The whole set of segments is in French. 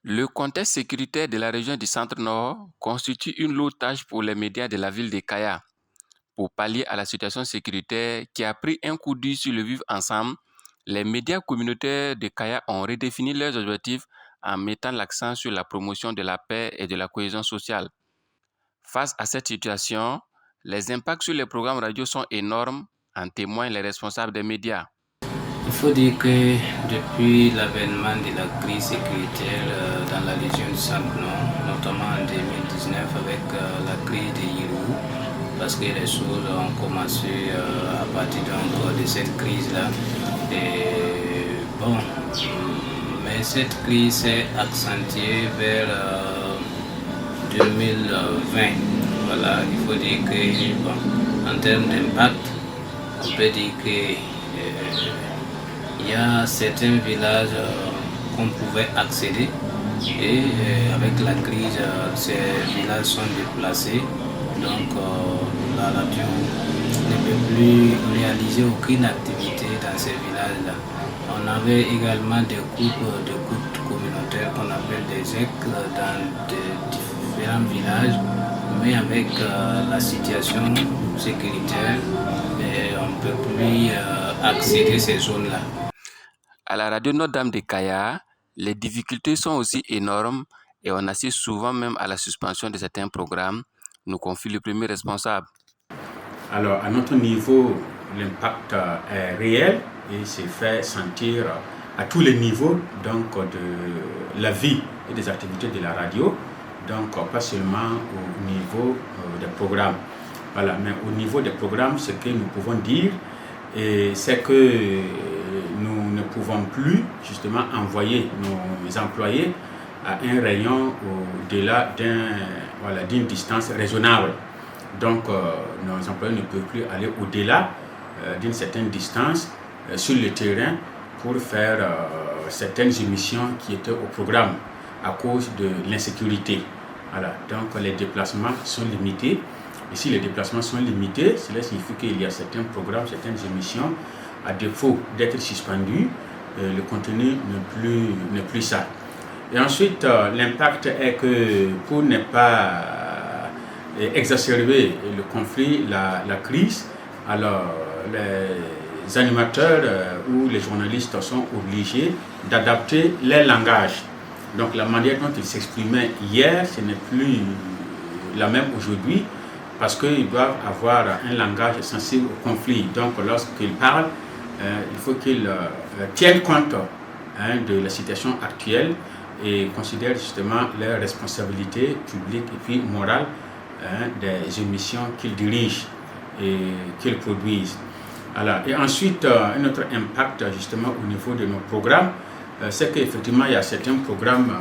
Le contexte sécuritaire de la région du Centre-Nord constitue une lourde tâche pour les médias de la ville de Kaya. Pour pallier à la situation sécuritaire qui a pris un coup dur sur le vivre ensemble, les médias communautaires de Kaya ont redéfini leurs objectifs en mettant l'accent sur la promotion de la paix et de la cohésion sociale. Face à cette situation, les impacts sur les programmes radio sont énormes, en témoignent les responsables des médias. Il faut dire que depuis l'avènement de la crise sécuritaire dans la région du Centre-Nord, notamment en 2019 avec la crise de Yirou, parce que les choses ont commencé à partir de cette crise-là. Et bon, mais cette crise s'est accentuée vers 2020. Voilà, il faut dire que bon, en termes d'impact, on peut dire que il y a certains villages qu'on pouvait accéder et avec la crise, ces villages sont déplacés. Donc la radio ne peut plus réaliser aucune activité dans ces villages-là. On avait également des groupes d'écoute communautaires qu'on appelle des EC dans différents villages, mais avec la situation sécuritaire, on ne peut plus accéder à ces zones-là. À la radio Notre-Dame de Kaya, les difficultés sont aussi énormes et on assiste souvent même à la suspension de certains programmes, nous confie le premier responsable. Alors, à notre niveau, l'impact est réel et s'est fait sentir à tous les niveaux donc, de la vie et des activités de la radio, donc pas seulement au niveau des programmes. Voilà, mais au niveau des programmes, ce que nous pouvons dire, c'est que nous ne pouvons plus justement envoyer nos employés à un rayon au-delà d'une distance raisonnable. Donc, nos employés ne peuvent plus aller au-delà d'une certaine distance sur le terrain pour faire certaines émissions qui étaient au programme à cause de l'insécurité. Voilà. Donc, les déplacements sont limités. Et si les déplacements sont limités, cela signifie qu'il y a certains programmes, certaines émissions, à défaut d'être suspendus, le contenu n'est plus ça. Et ensuite, l'impact est que pour ne pas exacerber le conflit, la crise, alors les animateurs ou les journalistes sont obligés d'adapter leur langage. Donc la manière dont ils s'exprimaient hier, ce n'est plus la même aujourd'hui, parce qu'ils doivent avoir un langage sensible au conflit. Donc lorsqu'ils parlent, il faut qu'ils tiennent compte de la situation actuelle et considèrent justement leurs responsabilités publiques et puis morales des émissions qu'ils dirigent et qu'ils produisent. Alors, et ensuite, un autre impact justement au niveau de nos programmes, c'est qu'effectivement il y a certains programmes,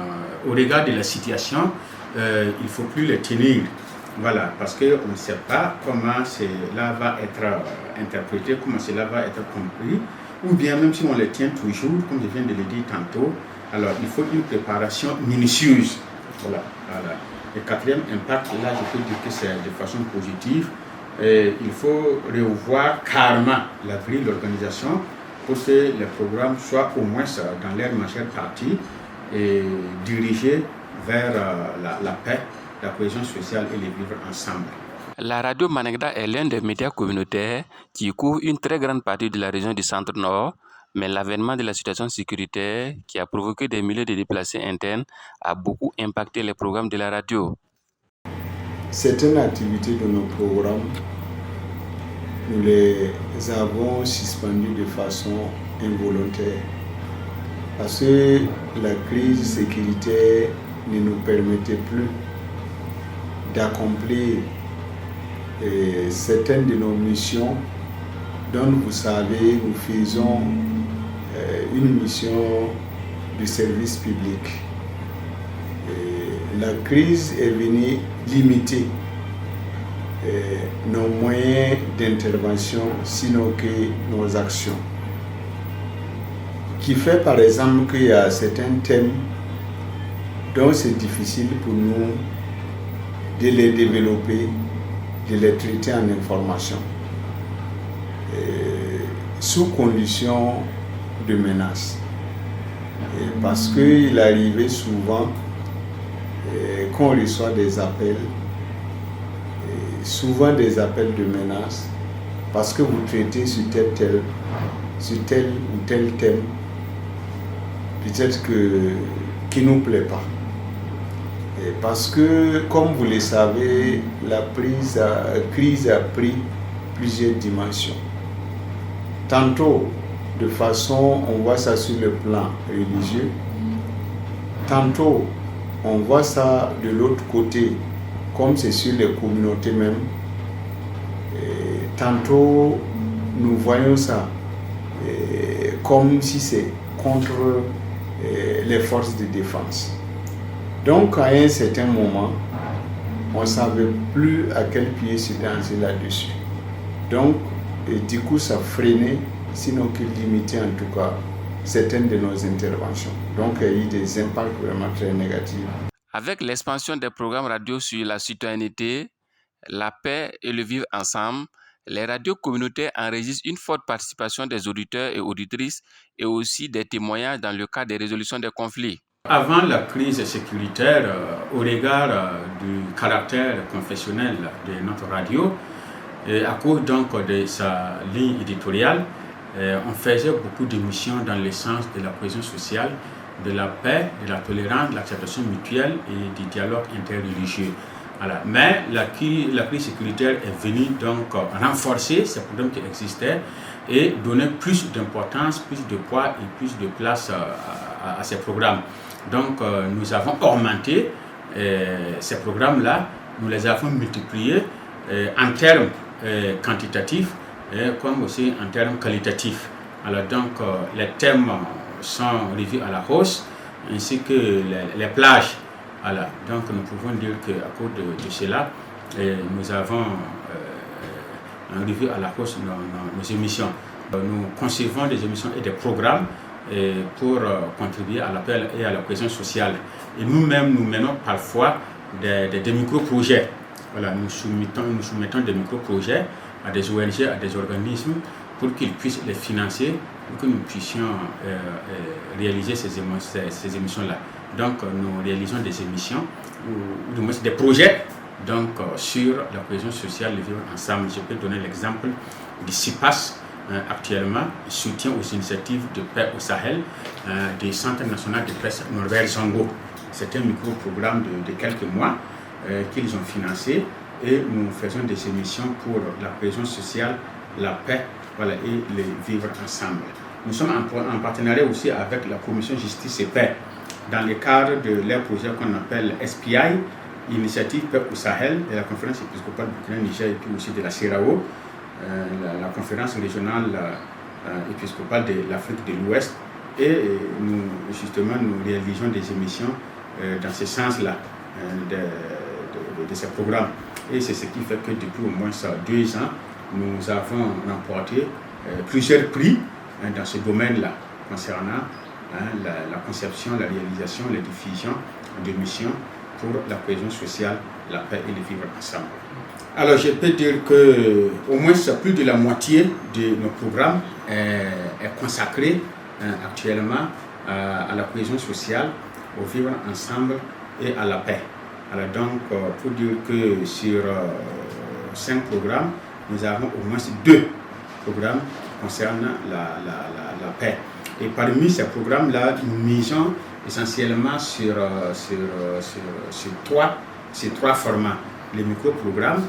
au regard de la situation, il ne faut plus les tenir. Voilà, parce qu'on ne sait pas comment cela va être interprété, comment cela va être compris, ou bien même si on les tient toujours, comme je viens de le dire tantôt, alors il faut une préparation minutieuse. Voilà. Le quatrième impact, là je peux dire que c'est de façon positive. Il faut revoir carrément la grille, l'organisation, pour que les programmes soient au moins dans leur majeure partie et dirigés vers la paix, la cohésion sociale et les vivre ensemble. La radio Manegda est l'un des médias communautaires qui couvre une très grande partie de la région du Centre-Nord, mais l'avènement de la situation sécuritaire qui a provoqué des milliers de déplacés internes a beaucoup impacté les programmes de la radio. Certaines activités de nos programmes, nous les avons suspendues de façon involontaire parce que la crise sécuritaire ne nous permettait plus d'accomplir certaines de nos missions dont vous savez, nous faisons une mission de service public. La crise est venue limiter nos moyens d'intervention, sinon que nos actions. Qui fait par exemple qu'il y a certains thèmes dont c'est difficile pour nous de les développer, de les traiter en information, sous condition de menace. parce qu'il arrivait souvent qu'on reçoit des appels, souvent des appels de menaces, parce que vous traitez sur tel ou tel thème, peut-être qui ne nous plaît pas. Et parce que, comme vous le savez, la crise a pris plusieurs dimensions. Tantôt, de façon, on voit ça sur le plan religieux. Tantôt, on voit ça de l'autre côté, comme c'est sur les communautés même. Et tantôt, nous voyons ça comme si c'est contre les forces de défense. Donc, à un certain moment, on ne savait plus à quel pied se danser là-dessus. Donc, et du coup, ça freinait, sinon qu'il limitait en tout cas certaines de nos interventions. Donc, il y a eu des impacts vraiment très négatifs. Avec l'expansion des programmes radio sur la citoyenneté, la paix et le vivre ensemble, les radios communautaires enregistrent une forte participation des auditeurs et auditrices et aussi des témoignages dans le cadre des résolutions des conflits. Avant la crise sécuritaire, au regard du caractère confessionnel de notre radio, à cause donc de sa ligne éditoriale, on faisait beaucoup d'émissions dans le sens de la cohésion sociale, de la paix, de la tolérance, de l'acceptation mutuelle et du dialogue interreligieux. Voilà. Mais la crise sécuritaire est venue donc renforcer ces programmes qui existaient et donner plus d'importance, plus de poids et plus de place à ces programmes. Donc nous avons augmenté ces programmes-là, nous les avons multipliés en termes quantitatifs comme aussi en termes qualitatifs. Alors donc les thèmes sont revus à la hausse ainsi que les plages. Voilà. Donc nous pouvons dire qu'à cause de cela, nous avons revu à la hausse nos émissions. Nous concevons des émissions et des programmes pour contribuer à la paix et à la cohésion sociale. Et nous-mêmes, nous menons parfois des micro-projets. Voilà, nous soumettons des micro-projets à des ONG, à des organismes, pour qu'ils puissent les financer, pour que nous puissions réaliser ces émissions-là. Donc, nous réalisons des émissions, ou du moins des projets donc, sur la cohésion sociale, le vivre ensemble. Je peux donner l'exemple du CIPAS, actuellement, soutien aux initiatives de paix au Sahel du Centre national de presse Norbert Zongo. C'est un micro-programme de quelques mois qu'ils ont financé et nous faisons des émissions pour la cohésion sociale, la paix voilà, et le vivre ensemble. Nous sommes en partenariat aussi avec la Commission Justice et Paix dans le cadre de leur projet qu'on appelle SPI, Initiative Paix au Sahel, de la conférence épiscopale Burkina-Niger et puis aussi de la CERAO, la conférence régionale épiscopale de l'Afrique de l'Ouest. Et nous réalisons des émissions dans ce sens-là de ces programmes. Et c'est ce qui fait que depuis au moins 2 ans, nous avons remporté plusieurs prix dans ce domaine-là, concernant la conception, la réalisation, la diffusion d'émissions pour la cohésion sociale, la paix et le vivre ensemble. Alors je peux dire que au moins plus de la moitié de nos programmes est consacré actuellement à la cohésion sociale, au vivre ensemble et à la paix. Alors donc pour dire que sur 5 programmes, nous avons au moins 2 programmes concernant la paix. Et parmi ces programmes-là, nous misons essentiellement sur 3 formats, les micro-programmes,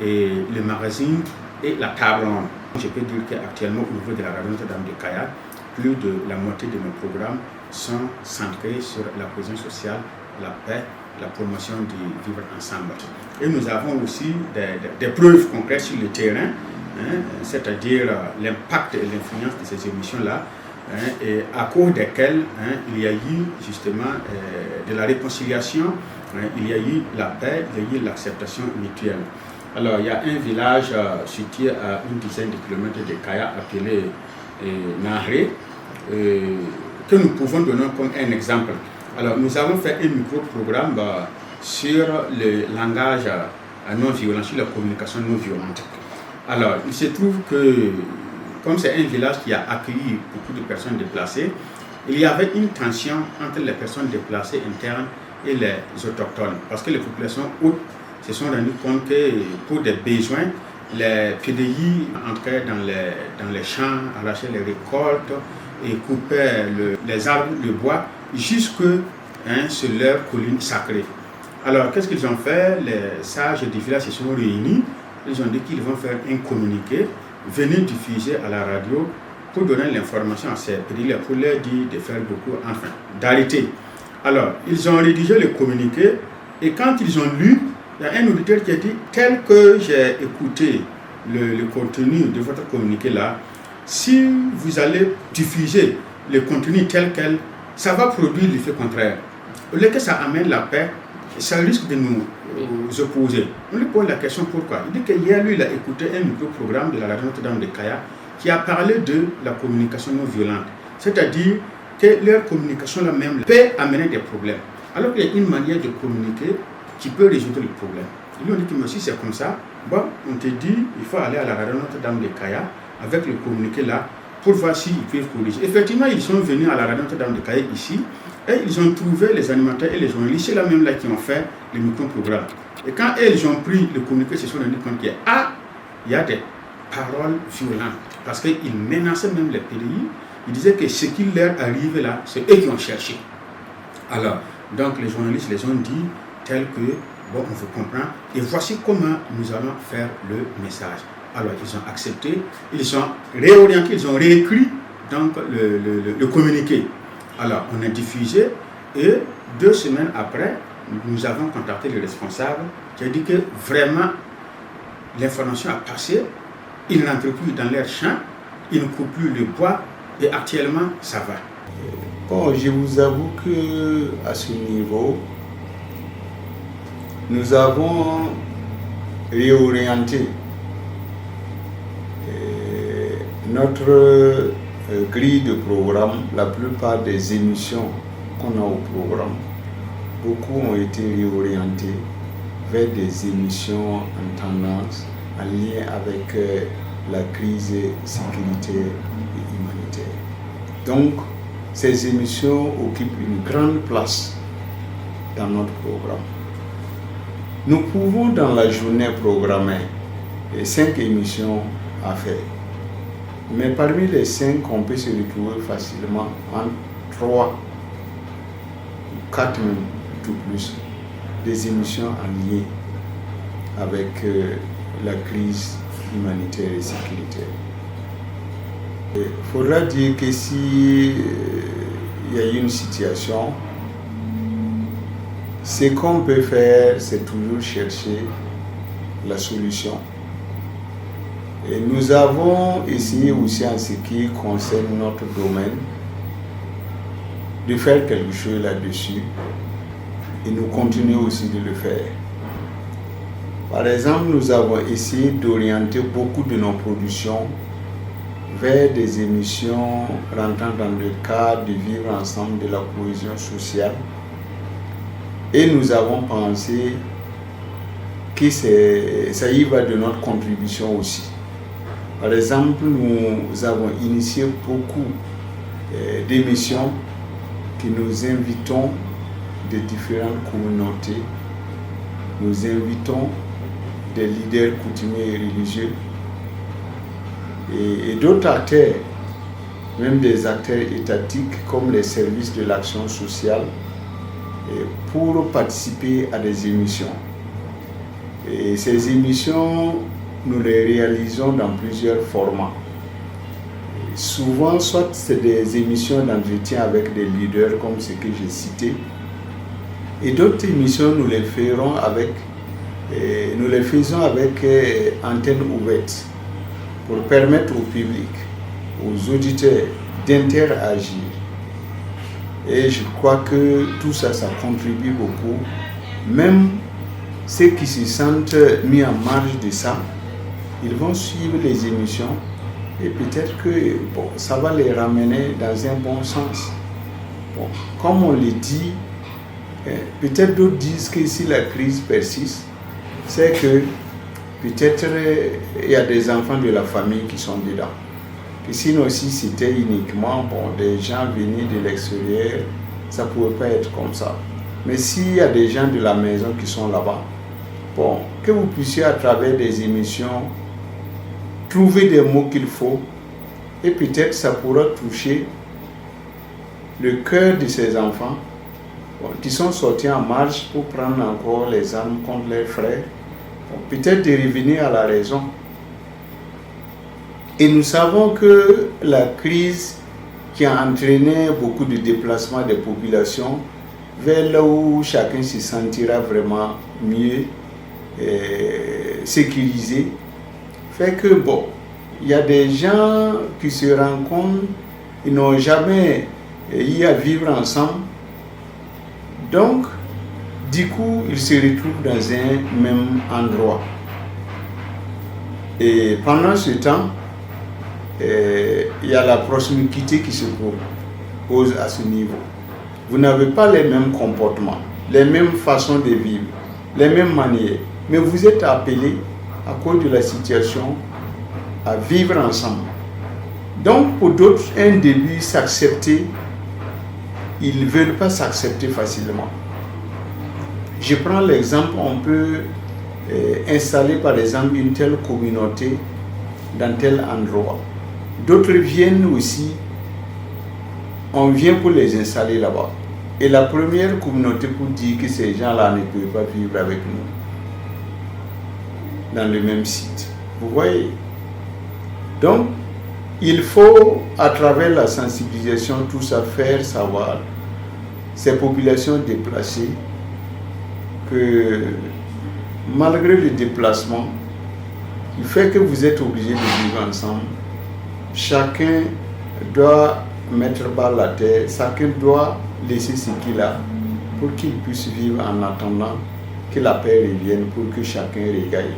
et le magazine et la table ronde. Je peux dire qu'actuellement, au niveau de la radio Notre-Dame de Kaya, plus de la moitié de nos programmes sont centrés sur la cohésion sociale, la paix, la promotion du vivre ensemble. Et nous avons aussi des preuves concrètes sur le terrain, c'est-à-dire l'impact et l'influence de ces émissions-là, et à cause desquelles il y a eu justement de la réconciliation, il y a eu la paix, il y a eu l'acceptation mutuelle. Alors il y a un village situé à une dizaine de kilomètres de Kaya appelé Nahré, que nous pouvons donner comme un exemple. Alors nous avons fait un micro-programme sur le langage non violent, sur la communication non violente. Alors il se trouve que comme c'est un village qui a accueilli beaucoup de personnes déplacées, il y avait une tension entre les personnes déplacées internes et les autochtones. Parce que les populations hautes se sont rendues compte que pour des besoins, les PDI entraient dans les champs, arrachaient les récoltes et coupaient les arbres, le bois, jusque sur leur colline sacrée. Alors, qu'est-ce qu'ils ont fait? Les sages du village se sont réunis. Ils ont dit qu'ils vont faire un communiqué, venir diffuser à la radio pour donner l'information à ces PDI, pour leur dire de faire beaucoup, enfin, d'arrêter. Alors, ils ont rédigé le communiqué et quand ils ont lu, il y a un auditeur qui a dit, tel que j'ai écouté le contenu de votre communiqué là, si vous allez diffuser le contenu tel quel, ça va produire l'effet contraire. Au lieu que ça amène la paix, ça risque de nous opposer. On lui pose la question pourquoi. Il dit que hier, lui, il a écouté un micro-programme de la radio Notre-Dame de Kaya qui a parlé de la communication non violente. C'est-à-dire que leur communication là même peut amener des problèmes. Alors qu'il y a une manière de communiquer qui peut résoudre le problème. Ils lui ont dit que si c'est comme ça, bon, on te dit il faut aller à la radio Notre-Dame de Kaya avec le communiqué là pour voir s'ils peuvent corriger. Effectivement, ils sont venus à la radio Notre-Dame de Kaya ici et ils ont trouvé les animateurs et les journalistes, c'est là même là qui ont fait le micro-programme. Et quand ils ont pris le communiqué, ils se sont rendus compte qu'il y a des paroles violentes parce qu'ils menaçaient même les PDI. Ils disaient que ce qui leur arrivait là, c'est eux qui ont cherché. Alors, donc les journalistes les ont dit tel que, bon, on vous comprend, et voici comment nous allons faire le message. Alors, ils ont accepté, ils ont réorienté, ils ont réécrit donc, le communiqué. Alors, on a diffusé, et 2 semaines après, nous avons contacté le responsable qui a dit que vraiment, l'information a passé, ils n'entrent plus dans leur champ, ils ne coupent plus le bois, et actuellement, ça va. Bon, je vous avoue qu'à ce niveau, nous avons réorienté notre grille de programme. La plupart des émissions qu'on a au programme, beaucoup ont été réorientées vers des émissions en tendance, en lien avec la crise sécuritaire et humanitaire. Donc, ces émissions occupent une grande place dans notre programme. Nous pouvons dans la journée programmer 5 émissions à faire. Mais parmi les 5, on peut se retrouver facilement en 3 ou 4 même, tout plus, des émissions en lien avec la crise humanitaire et sécuritaire. Il faudra dire que si il y a une situation, ce qu'on peut faire, c'est toujours chercher la solution. Et nous avons essayé aussi en ce qui concerne notre domaine de faire quelque chose là-dessus et nous continuons aussi de le faire. Par exemple, nous avons essayé d'orienter beaucoup de nos productions vers des émissions rentrant dans le cadre de vivre ensemble, de la cohésion sociale. Et nous avons pensé que ça y va de notre contribution aussi. Par exemple, nous avons initié beaucoup d'émissions que nous invitons de différentes communautés. Nous invitons des leaders coutumiers et religieux et d'autres acteurs, même des acteurs étatiques comme les services de l'action sociale, pour participer à des émissions. Et ces émissions, nous les réalisons dans plusieurs formats. Et souvent, soit c'est des émissions d'entretien avec des leaders comme ce que j'ai cité, et d'autres émissions, nous les faisons avec antenne ouverte pour permettre au public, aux auditeurs d'interagir. Et je crois que tout ça, ça contribue beaucoup. Même ceux qui se sentent mis en marge de ça, ils vont suivre les émissions et peut-être que ça va les ramener dans un bon sens. Comme on le dit, peut-être d'autres disent que si la crise persiste, c'est que peut-être il y a des enfants de la famille qui sont dedans. Et sinon, si c'était uniquement des gens venus de l'extérieur, ça ne pouvait pas être comme ça. Mais s'il y a des gens de la maison qui sont là-bas, que vous puissiez à travers des émissions trouver des mots qu'il faut, et peut-être ça pourra toucher le cœur de ces enfants qui sont sortis en marche pour prendre encore les armes contre leurs frères, peut-être de revenir à la raison. Et nous savons que la crise qui a entraîné beaucoup de déplacements des populations vers là où chacun se sentira vraiment mieux sécurisé, fait que il y a des gens qui se rencontrent, ils n'ont jamais eu à vivre ensemble. Donc, du coup, ils se retrouvent dans un même endroit. Et pendant ce temps, il y a la proximité qui se pose à ce niveau. Vous n'avez pas les mêmes comportements, les mêmes façons de vivre, les mêmes manières, mais vous êtes appelés, à cause de la situation, à vivre ensemble. Donc, pour d'autres, un début, s'accepter, ils ne veulent pas s'accepter facilement. Je prends l'exemple, on peut installer par exemple une telle communauté dans tel endroit. D'autres viennent aussi, on vient pour les installer là-bas. Et la première communauté pour dire que ces gens-là ne peuvent pas vivre avec nous dans le même site. Vous voyez? Donc, il faut, à travers la sensibilisation, tout ça, faire savoir ces populations déplacées que malgré le déplacement, le fait que vous êtes obligés de vivre ensemble, chacun doit mettre bas la terre, chacun doit laisser ce qu'il a pour qu'il puisse vivre en attendant que la paix revienne, pour que chacun regagne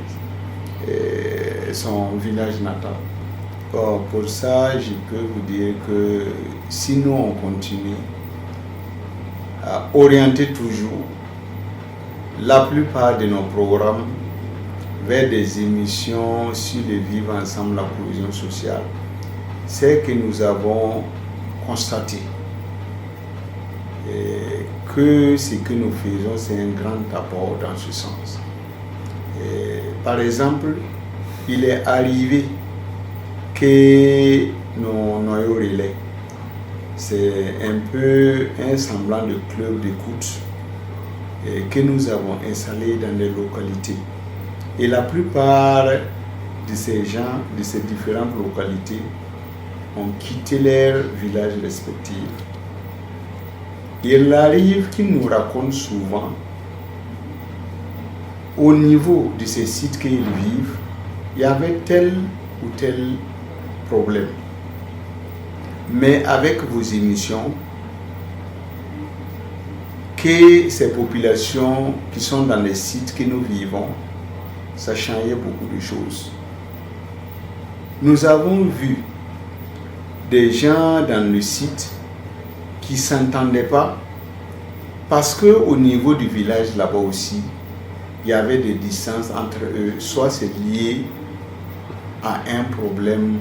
son village natal. Pour ça, je peux vous dire que si nous on continue à orienter toujours la plupart de nos programmes vers des émissions sur le vivre ensemble, la cohésion sociale, c'est que nous avons constaté que ce que nous faisons, c'est un grand apport dans ce sens. Par exemple, il est arrivé que nos noyaux relais, c'est un peu un semblant de club d'écoute que nous avons installé dans les localités. Et la plupart de ces gens, de ces différentes localités, ont quitté leurs villages respectifs. Il arrive qu'ils nous racontent souvent, au niveau de ces sites qu'ils vivent, il y avait tel ou tel problème. Mais avec vos émissions, que ces populations qui sont dans les sites que nous vivons, ça changeait beaucoup de choses. Nous avons vu des gens dans le site qui ne s'entendaient pas parce qu'au niveau du village là-bas aussi, il y avait des distances entre eux, soit c'est lié à un problème.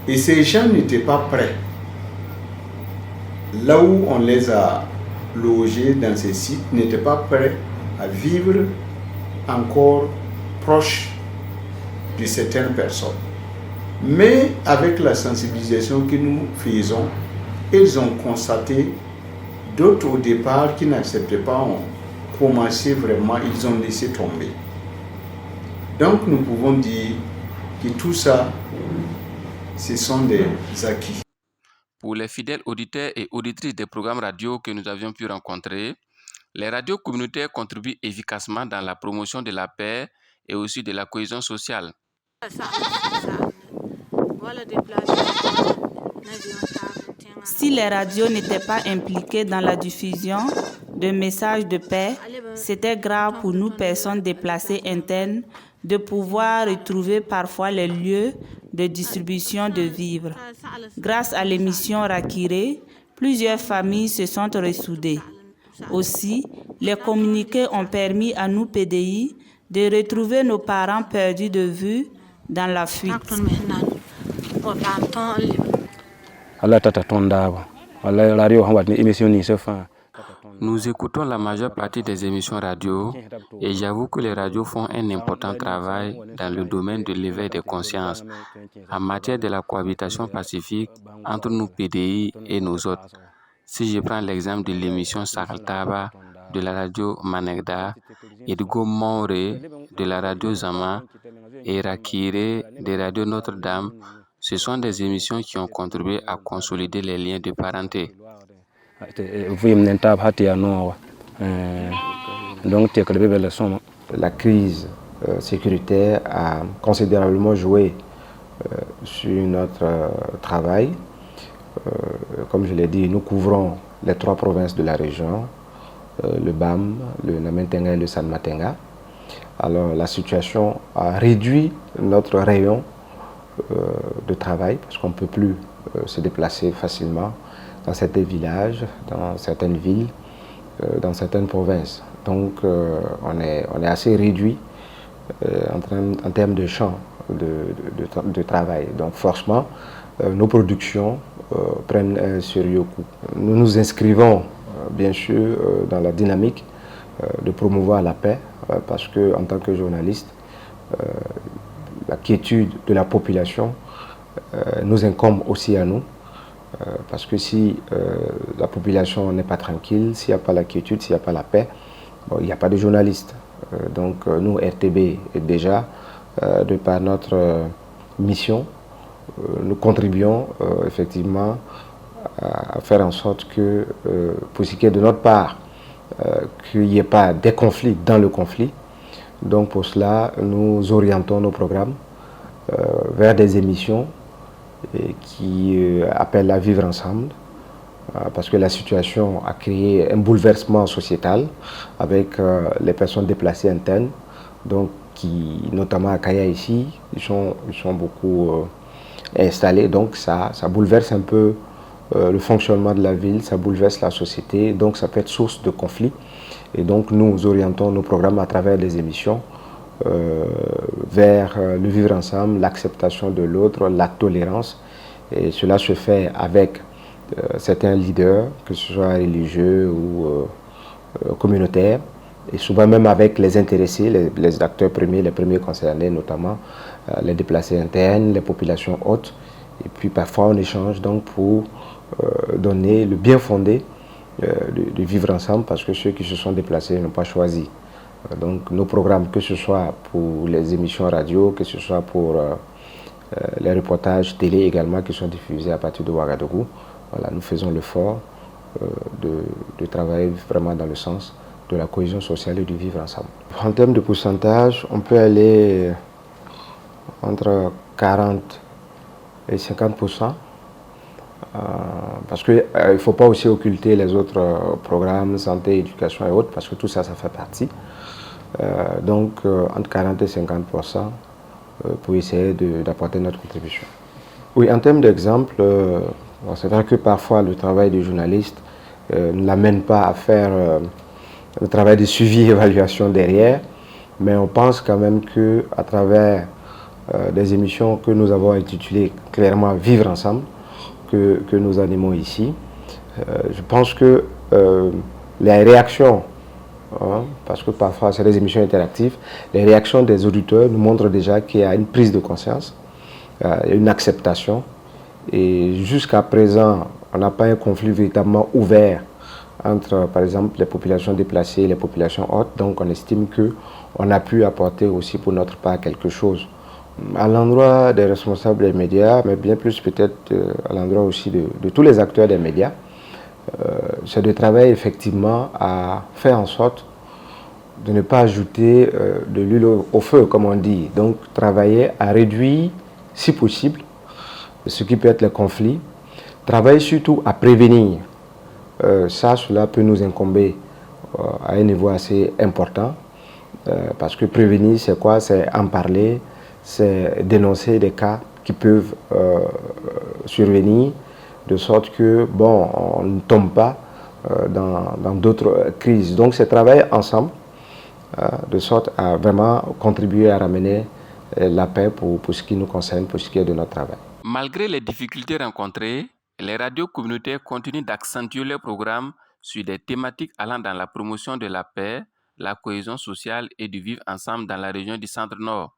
Et ces gens n'étaient pas prêts. Là où on les a logés dans ces sites, n'étaient pas prêts à vivre encore proche de certaines personnes. Mais avec la sensibilisation que nous faisons, ils ont constaté, d'autres au départ qui n'acceptaient pas, ont commencé vraiment, ils ont laissé tomber. Donc nous pouvons dire que tout ça, ce sont des acquis. Pour les fidèles auditeurs et auditrices des programmes radio que nous avions pu rencontrer, les radios communautaires contribuent efficacement dans la promotion de la paix et aussi de la cohésion sociale. Si les radios n'étaient pas impliquées dans la diffusion de messages de paix, c'était grave pour nous, personnes déplacées internes, de pouvoir retrouver parfois les lieux de distribution de vivres. Grâce à l'émission Rakiré, plusieurs familles se sont ressoudées. Aussi, les communiqués ont permis à nous PDI de retrouver nos parents perdus de vue dans la fuite. Nous écoutons la majeure partie des émissions radio et j'avoue que les radios font un important travail dans le domaine de l'éveil des consciences en matière de la cohabitation pacifique entre nous PDI et nos autres. Si je prends l'exemple de l'émission Sakaltaba de la radio Manegda, Edgo Moure de la radio Zama et Rakire de radio Notre-Dame, ce sont des émissions qui ont contribué à consolider les liens de parenté. La crise sécuritaire a considérablement joué sur notre travail. Comme je l'ai dit, nous couvrons les 3 provinces de la région, le BAM, le Namentenga et le Sanmatenga. Alors la situation a réduit notre rayon de travail parce qu'on ne peut plus se déplacer facilement dans certains villages, dans certaines villes, dans certaines provinces. Donc on est assez réduit en termes de champ de travail. Donc franchement, nos productions prennent un sérieux coup. Nous nous inscrivons bien sûr dans la dynamique de promouvoir la paix parce que en tant que journaliste, la quiétude de la population nous incombe aussi à nous. Parce que si la population n'est pas tranquille, s'il n'y a pas la quiétude, s'il n'y a pas la paix, bon, il n'y a pas de journalistes. Donc nous, RTB, déjà, de par notre mission, nous contribuons effectivement à faire en sorte que, pour ce qui est de notre part, qu'il n'y ait pas des conflits dans le conflit. Donc pour cela, nous orientons nos programmes vers des émissions qui appellent à vivre ensemble, parce que la situation a créé un bouleversement sociétal avec les personnes déplacées internes, donc qui, notamment à Kaya ici, ils sont beaucoup installés, donc ça bouleverse un peu le fonctionnement de la ville, ça bouleverse la société, donc ça peut être source de conflit. Et donc nous orientons nos programmes à travers des émissions vers le vivre ensemble, l'acceptation de l'autre, la tolérance. Et cela se fait avec certains leaders, que ce soit religieux ou communautaires, et souvent même avec les intéressés, les acteurs premiers, les premiers concernés, notamment les déplacés internes, les populations hautes. Et puis parfois on échange donc pour donner le bien fondé de vivre ensemble, parce que ceux qui se sont déplacés n'ont pas choisi. Donc nos programmes, que ce soit pour les émissions radio, que ce soit pour les reportages télé également qui sont diffusés à partir de Ouagadougou, voilà, nous faisons l'effort de travailler vraiment dans le sens de la cohésion sociale et du vivre ensemble. En termes de pourcentage, on peut aller entre 40 et 50%, parce qu'il ne faut pas aussi occulter les autres programmes, santé, éducation et autres, parce que tout ça, ça fait partie. Donc entre 40 et 50% pour essayer d'apporter notre contribution. Oui, en termes d'exemple, c'est vrai que parfois le travail du journaliste ne l'amène pas à faire le travail de suivi et évaluation derrière, mais on pense quand même qu'à travers des émissions que nous avons intitulées clairement Vivre ensemble, que nous animons ici, je pense que les réactions, parce que parfois c'est des émissions interactives, les réactions des auditeurs nous montrent déjà qu'il y a une prise de conscience, une acceptation, et jusqu'à présent on n'a pas un conflit véritablement ouvert entre par exemple les populations déplacées et les populations hautes, donc on estime qu'on a pu apporter aussi pour notre part quelque chose à l'endroit des responsables des médias, mais bien plus peut-être à l'endroit aussi de tous les acteurs des médias. C'est de travailler effectivement à faire en sorte de ne pas ajouter de l'huile au feu, comme on dit. Donc travailler à réduire, si possible, ce qui peut être les conflits. Travailler surtout à prévenir. Cela peut nous incomber à un niveau assez important. Parce que prévenir, c'est quoi? C'est en parler, c'est dénoncer des cas qui peuvent survenir, de sorte que, bon, on ne tombe pas dans d'autres crises. Donc c'est travailler ensemble, de sorte à vraiment contribuer à ramener la paix pour ce qui nous concerne, pour ce qui est de notre travail. Malgré les difficultés rencontrées, les radios communautaires continuent d'accentuer leurs programmes sur des thématiques allant dans la promotion de la paix, la cohésion sociale et du vivre ensemble dans la région du Centre-Nord.